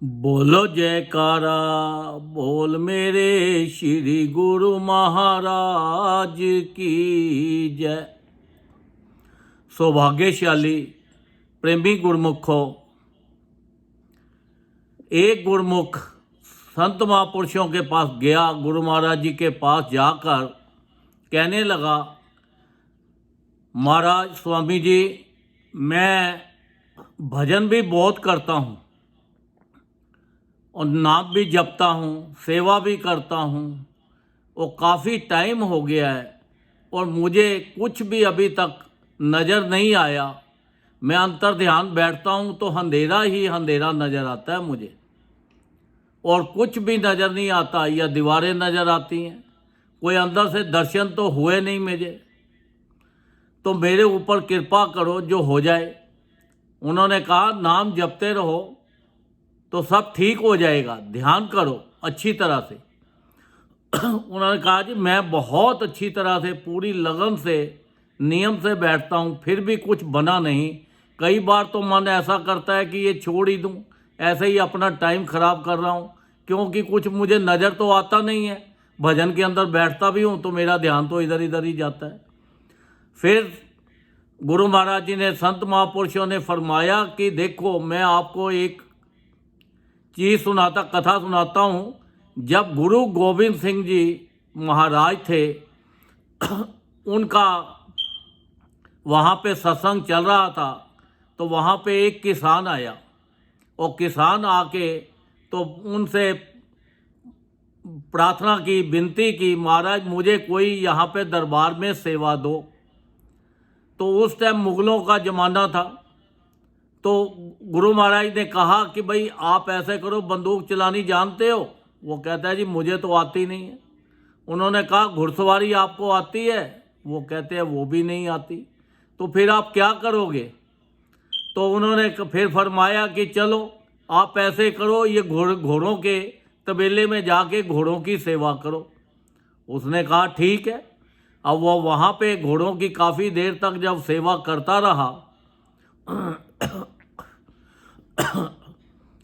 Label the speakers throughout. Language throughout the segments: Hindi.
Speaker 1: बोलो जयकारा बोल मेरे श्री गुरु महाराज की जय। सौभाग्यशाली प्रेमी गुरमुखो, एक गुरमुख संत महापुरुषों के पास गया। गुरु महाराज जी के पास जाकर कहने लगा, महाराज स्वामी जी, मैं भजन भी बहुत करता हूँ और नाम भी जपता हूँ, सेवा भी करता हूँ, वो काफ़ी टाइम हो गया है और मुझे कुछ भी अभी तक नज़र नहीं आया। मैं अंतर ध्यान बैठता हूँ तो अंधेरा ही अंधेरा नज़र आता है मुझे, और कुछ भी नज़र नहीं आता, या दीवारें नज़र आती हैं, कोई अंदर से दर्शन तो हुए नहीं मुझे। तो मेरे ऊपर कृपा करो जो हो जाए। उन्होंने कहा, नाम जपते रहो तो सब ठीक हो जाएगा, ध्यान करो अच्छी तरह से। उन्होंने कहा, जी मैं बहुत अच्छी तरह से पूरी लगन से नियम से बैठता हूँ, फिर भी कुछ बना नहीं। कई बार तो मन ऐसा करता है कि ये छोड़ ही दूँ, ऐसे ही अपना टाइम ख़राब कर रहा हूँ, क्योंकि कुछ मुझे नज़र तो आता नहीं है। भजन के अंदर बैठता भी हूँ तो मेरा ध्यान तो इधर इधर ही जाता है। फिर गुरु महाराज जी ने, संत महापुरुषों ने फरमाया कि देखो, मैं आपको एक चीज़ सुनाता, कथा सुनाता हूँ। जब गुरु गोविंद सिंह जी महाराज थे, उनका वहाँ पे सत्संग चल रहा था, तो वहाँ पे एक किसान आया, और किसान आके तो उनसे प्रार्थना की, विनती की, महाराज मुझे कोई यहाँ पे दरबार में सेवा दो। तो उस टाइम मुग़लों का ज़माना था। तो गुरु महाराज ने कहा कि भाई आप ऐसे करो, बंदूक चलानी जानते हो? वो कहता है, जी मुझे तो आती नहीं है। उन्होंने कहा, घुड़सवारी आपको आती है? वो कहते हैं, वो भी नहीं आती। तो फिर आप क्या करोगे? तो उन्होंने फिर फरमाया कि चलो आप ऐसे करो, ये घोड़ों के तबेले में जाके घोड़ों की सेवा करो। उसने कहा, ठीक है। अब वो वहाँ पे घोड़ों की काफ़ी देर तक जब सेवा करता रहा,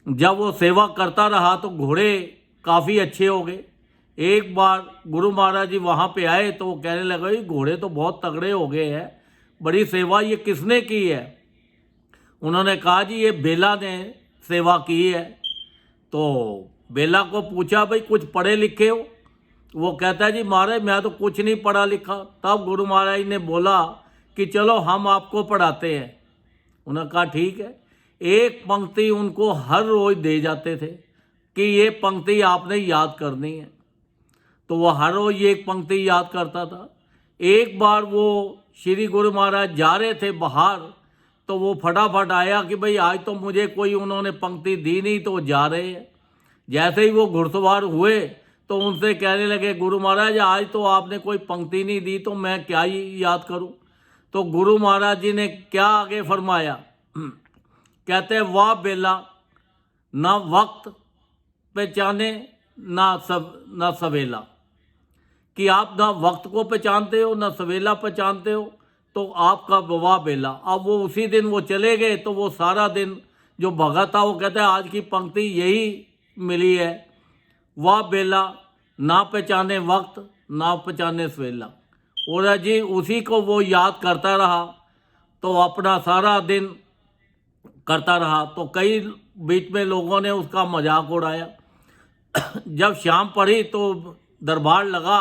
Speaker 1: जब वो सेवा करता रहा तो घोड़े काफ़ी अच्छे हो गए। एक बार गुरु महाराज जी वहाँ पे आए तो वो कहने लगे, घोड़े तो बहुत तगड़े हो गए हैं, बड़ी सेवा ये किसने की है? उन्होंने कहा, जी ये बेला ने सेवा की है। तो बेला को पूछा, भाई कुछ पढ़े लिखे हो? वो कहता है, जी महाराज मैं तो कुछ नहीं पढ़ा लिखा। तब गुरु महाराज ने बोला कि चलो हम आपको पढ़ाते हैं। उन्होंने कहा, ठीक है। एक पंक्ति उनको हर रोज़ दे जाते थे कि ये पंक्ति आपने याद करनी है। तो वो हर रोज़ एक पंक्ति याद करता था। एक बार वो श्री गुरु महाराज जा रहे थे बाहर, तो वो फटाफट आया कि भाई आज तो मुझे कोई उन्होंने पंक्ति दी नहीं, तो जा रहे हैं। जैसे ही वो घुड़सवार हुए तो उनसे कहने लगे, गुरु महाराज आज तो आपने कोई पंक्ति नहीं दी, तो मैं क्या ही याद करूं? तो गुरु महाराज जी ने क्या आगे फरमाया? कहते हैं, वाह बेला, ना वक्त पहचाने ना सवेला। कि आप ना वक्त को पहचानते हो ना सवेला पहचानते हो, तो आपका वाह बेला। अब वो उसी दिन वो चले गए, तो वो सारा दिन जो भगत था वो कहता है, आज की पंक्ति यही मिली है, वाह बेला, ना पहचाने वक्त ना पहचाने सवेला। और जी उसी को वो याद करता रहा, तो अपना सारा दिन करता रहा। तो कई बीच में लोगों ने उसका मजाक उड़ाया। जब शाम पड़ी तो दरबार लगा,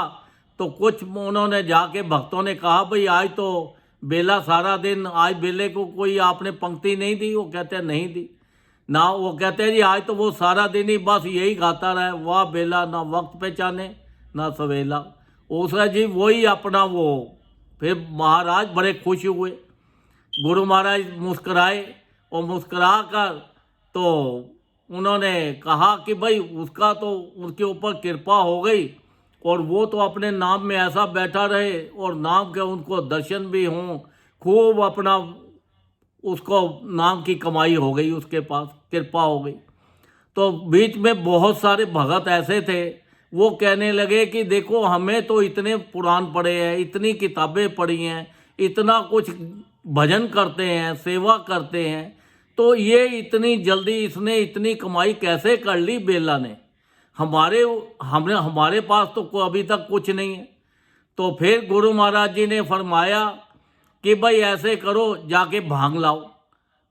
Speaker 1: तो कुछ उन्होंने जाके भक्तों ने कहा, भाई आज तो बेला सारा दिन, आज बेले को कोई आपने पंक्ति नहीं दी? वो कहते हैं, नहीं दी ना। वो कहते हैं, जी आज तो वो सारा दिन ही बस यही गाता रहा, वाह बेला, ना वक्त पहचाने ना सवेला। उसका जी वही अपना वो। फिर महाराज बड़े खुश हुए, गुरु महाराज मुस्कराए, और मुस्करा कर तो उन्होंने कहा कि भाई उसका तो उसके ऊपर कृपा हो गई, और वो तो अपने नाम में ऐसा बैठा रहे, और नाम के उनको दर्शन भी हों, खूब अपना उसको नाम की कमाई हो गई, उसके पास कृपा हो गई। तो बीच में बहुत सारे भगत ऐसे थे, वो कहने लगे कि देखो हमें तो इतने पुराण पढ़े हैं, इतनी किताबें पढ़ी हैं, इतना कुछ भजन करते हैं, सेवा करते हैं, तो ये इतनी जल्दी इसने इतनी कमाई कैसे कर ली बेला ने? हमारे पास तो अभी तक कुछ नहीं है। तो फिर गुरु महाराज जी ने फरमाया कि भाई ऐसे करो, जाके भांग लाओ।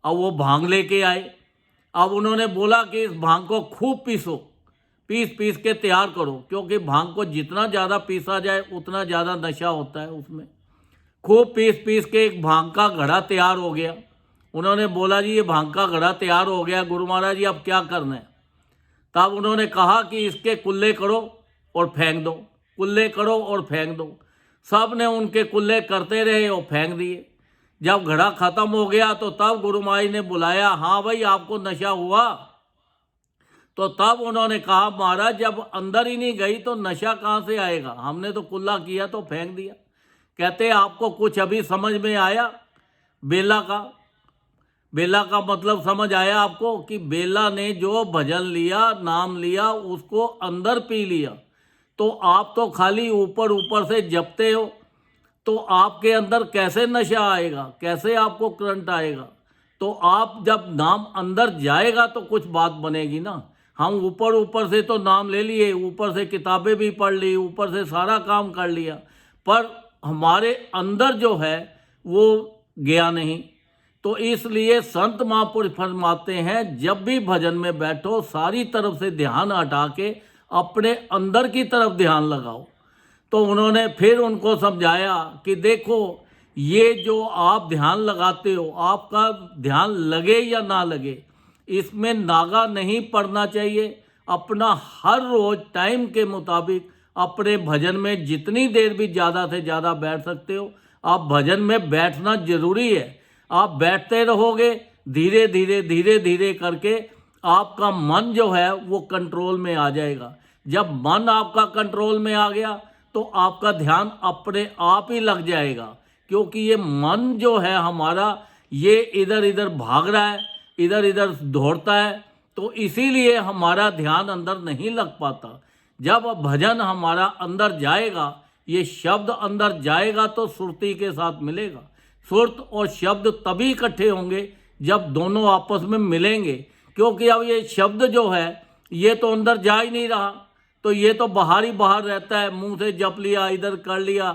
Speaker 1: अब वो भांग लेके आए। अब उन्होंने बोला कि इस भांग को खूब पीसो, पीस पीस के तैयार करो, क्योंकि भांग को जितना ज़्यादा पीसा जाए उतना ज़्यादा नशा होता है उसमें। खूब पीस पीस के एक भांग का घड़ा तैयार हो गया। उन्होंने बोला जी ये भांग का घड़ा तैयार हो गया, गुरु महाराज जी अब क्या करना है? तब उन्होंने कहा कि इसके कुल्ले करो और फेंक दो, कुल्ले करो और फेंक दो। सब ने उनके कुल्ले करते रहे और फेंक दिए। जब घड़ा खत्म हो गया तो तब गुरु महाराज ने बुलाया, हाँ भाई आपको नशा हुआ? तो तब उन्होंने कहा महाराज जब अंदर ही नहीं गई तो नशा कहाँ से आएगा, हमने तो कुल्ला किया तो फेंक दिया। कहते आपको कुछ अभी समझ में आया बेला का? बेला का मतलब समझ आया आपको कि बेला ने जो भजन लिया, नाम लिया, उसको अंदर पी लिया। तो आप तो खाली ऊपर ऊपर से जपते हो, तो आपके अंदर कैसे नशा आएगा, कैसे आपको करंट आएगा? तो आप जब नाम अंदर जाएगा तो कुछ बात बनेगी ना। हम ऊपर ऊपर से तो नाम ले लिए, ऊपर से किताबें भी पढ़ ली, ऊपर से सारा काम कर लिया, पर हमारे अंदर जो है वो गया नहीं। तो इसलिए संत महापुरुष फरमाते हैं जब भी भजन में बैठो सारी तरफ से ध्यान हटा के अपने अंदर की तरफ ध्यान लगाओ। तो उन्होंने फिर उनको समझाया कि देखो ये जो आप ध्यान लगाते हो, आपका ध्यान लगे या ना लगे, इसमें नागा नहीं पड़ना चाहिए। अपना हर रोज टाइम के मुताबिक अपने भजन में जितनी देर भी ज़्यादा से ज़्यादा बैठ सकते हो, आप भजन में बैठना जरूरी है। आप बैठते रहोगे, धीरे धीरे धीरे धीरे करके आपका मन जो है वो कंट्रोल में आ जाएगा। जब मन आपका कंट्रोल में आ गया तो आपका ध्यान अपने आप ही लग जाएगा, क्योंकि ये मन जो है हमारा ये इधर इधर भाग रहा है, इधर इधर दौड़ता है, तो इसीलिए हमारा ध्यान अंदर नहीं लग पाता। जब भजन हमारा अंदर जाएगा, ये शब्द अंदर जाएगा तो सुरती के साथ मिलेगा। सुरत और शब्द तभी इकट्ठे होंगे जब दोनों आपस में मिलेंगे, क्योंकि अब ये शब्द जो है ये तो अंदर जा ही नहीं रहा, तो ये तो बाहर ही बाहर रहता है, मुंह से जप लिया, इधर कर लिया।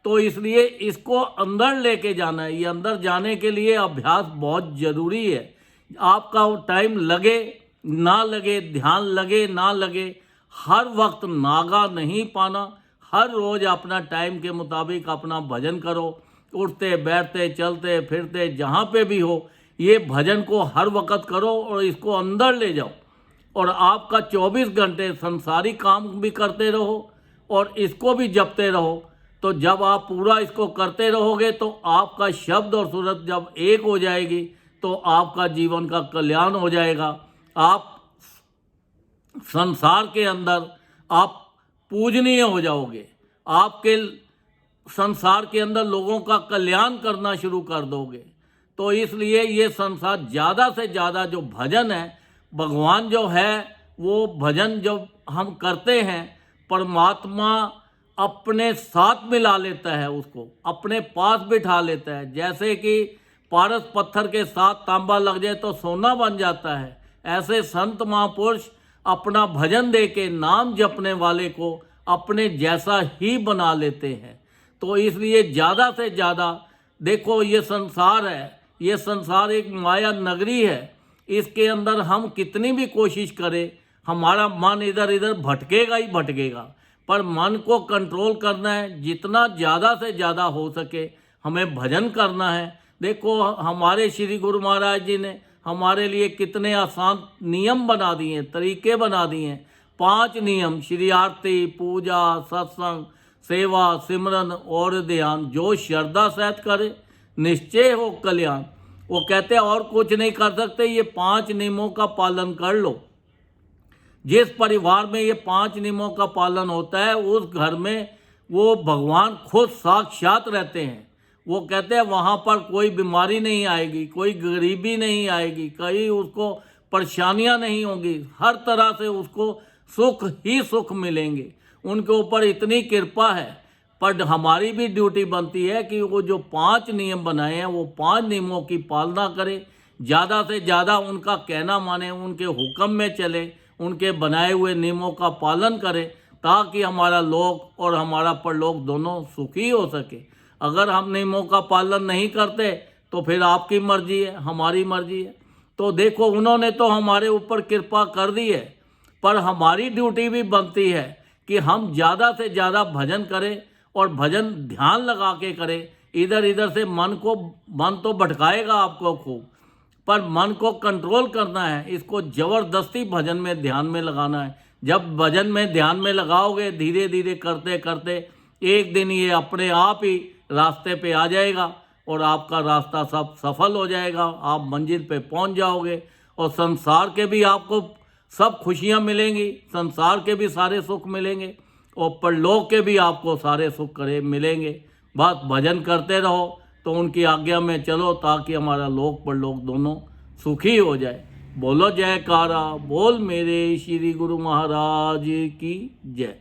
Speaker 1: तो इसलिए इसको अंदर लेके जाना है। ये अंदर जाने के लिए अभ्यास बहुत ज़रूरी है। आपका टाइम लगे ना लगे, ध्यान लगे ना लगे, हर वक्त नागा नहीं पाना। हर रोज़ अपना टाइम के मुताबिक अपना भजन करो, उठते बैठते चलते फिरते जहाँ पे भी हो, ये भजन को हर वक्त करो और इसको अंदर ले जाओ। और आपका 24 घंटे संसारी काम भी करते रहो और इसको भी जपते रहो। तो जब आप पूरा इसको करते रहोगे तो आपका शब्द और सूरत जब एक हो जाएगी तो आपका जीवन का कल्याण हो जाएगा। आप संसार के अंदर आप पूजनीय हो जाओगे। आपके संसार के अंदर लोगों का कल्याण करना शुरू कर दोगे। तो इसलिए ये संसार ज़्यादा से ज़्यादा जो भजन है, भगवान जो है वो भजन जब हम करते हैं, परमात्मा अपने साथ मिला लेता है, उसको अपने पास बिठा लेता है। जैसे कि पारस पत्थर के साथ तांबा लग जाए तो सोना बन जाता है, ऐसे संत महापुरुष अपना भजन दे के नाम जपने वाले को अपने जैसा ही बना लेते हैं। तो इसलिए ज़्यादा से ज़्यादा देखो, ये संसार है, ये संसार एक माया नगरी है। इसके अंदर हम कितनी भी कोशिश करें, हमारा मन इधर इधर भटकेगा ही भटकेगा, पर मन को कंट्रोल करना है। जितना ज़्यादा से ज़्यादा हो सके हमें भजन करना है। देखो हमारे श्री गुरु महाराज जी ने हमारे लिए कितने आसान नियम बना दिए हैं, तरीके बना दिए हैं। 5 नियम, श्री आरती, पूजा, सत्संग, सेवा, सिमरन और ध्यान, जो श्रद्धा सहित करे निश्चय हो कल्याण। वो कहते हैं और कुछ नहीं कर सकते, ये 5 नियमों का पालन कर लो। जिस परिवार में ये 5 नियमों का पालन होता है उस घर में वो भगवान खुद साक्षात रहते हैं। वो कहते हैं वहाँ पर कोई बीमारी नहीं आएगी, कोई गरीबी नहीं आएगी, कहीं उसको परेशानियाँ नहीं होंगी, हर तरह से उसको सुख ही सुख मिलेंगे। उनके ऊपर इतनी कृपा है। पर हमारी भी ड्यूटी बनती है कि वो जो 5 नियम बनाए हैं वो 5 नियमों की पालना करें। ज़्यादा से ज़्यादा उनका कहना माने, उनके हुक्म में चले, उनके बनाए हुए नियमों का पालन करें, ताकि हमारा लोक और हमारा परलोक दोनों सुखी हो सके। अगर हम नियमों का पालन नहीं करते तो फिर आपकी मर्जी है, हमारी मर्जी है। तो देखो, उन्होंने तो हमारे ऊपर कृपा कर दी है, पर हमारी ड्यूटी भी बनती है कि हम ज़्यादा से ज़्यादा भजन करें, और भजन ध्यान लगा के करें। इधर इधर से मन तो भटकाएगा आपको खूब, पर मन को कंट्रोल करना है, इसको ज़बरदस्ती भजन में ध्यान में लगाना है। जब भजन में ध्यान में लगाओगे, धीरे धीरे करते करते एक दिन ये अपने आप ही रास्ते पे आ जाएगा, और आपका रास्ता सब सफल हो जाएगा, आप मंजिल पे पहुंच जाओगे। और संसार के भी आपको सब खुशियां मिलेंगी, संसार के भी सारे सुख मिलेंगे, और परलोक के भी आपको सारे सुख करे मिलेंगे। बस भजन करते रहो, तो उनकी आज्ञा में चलो, ताकि हमारा लोक परलोक दोनों सुखी हो जाए। बोलो जयकारा, बोल मेरे श्री गुरु महाराज की जय।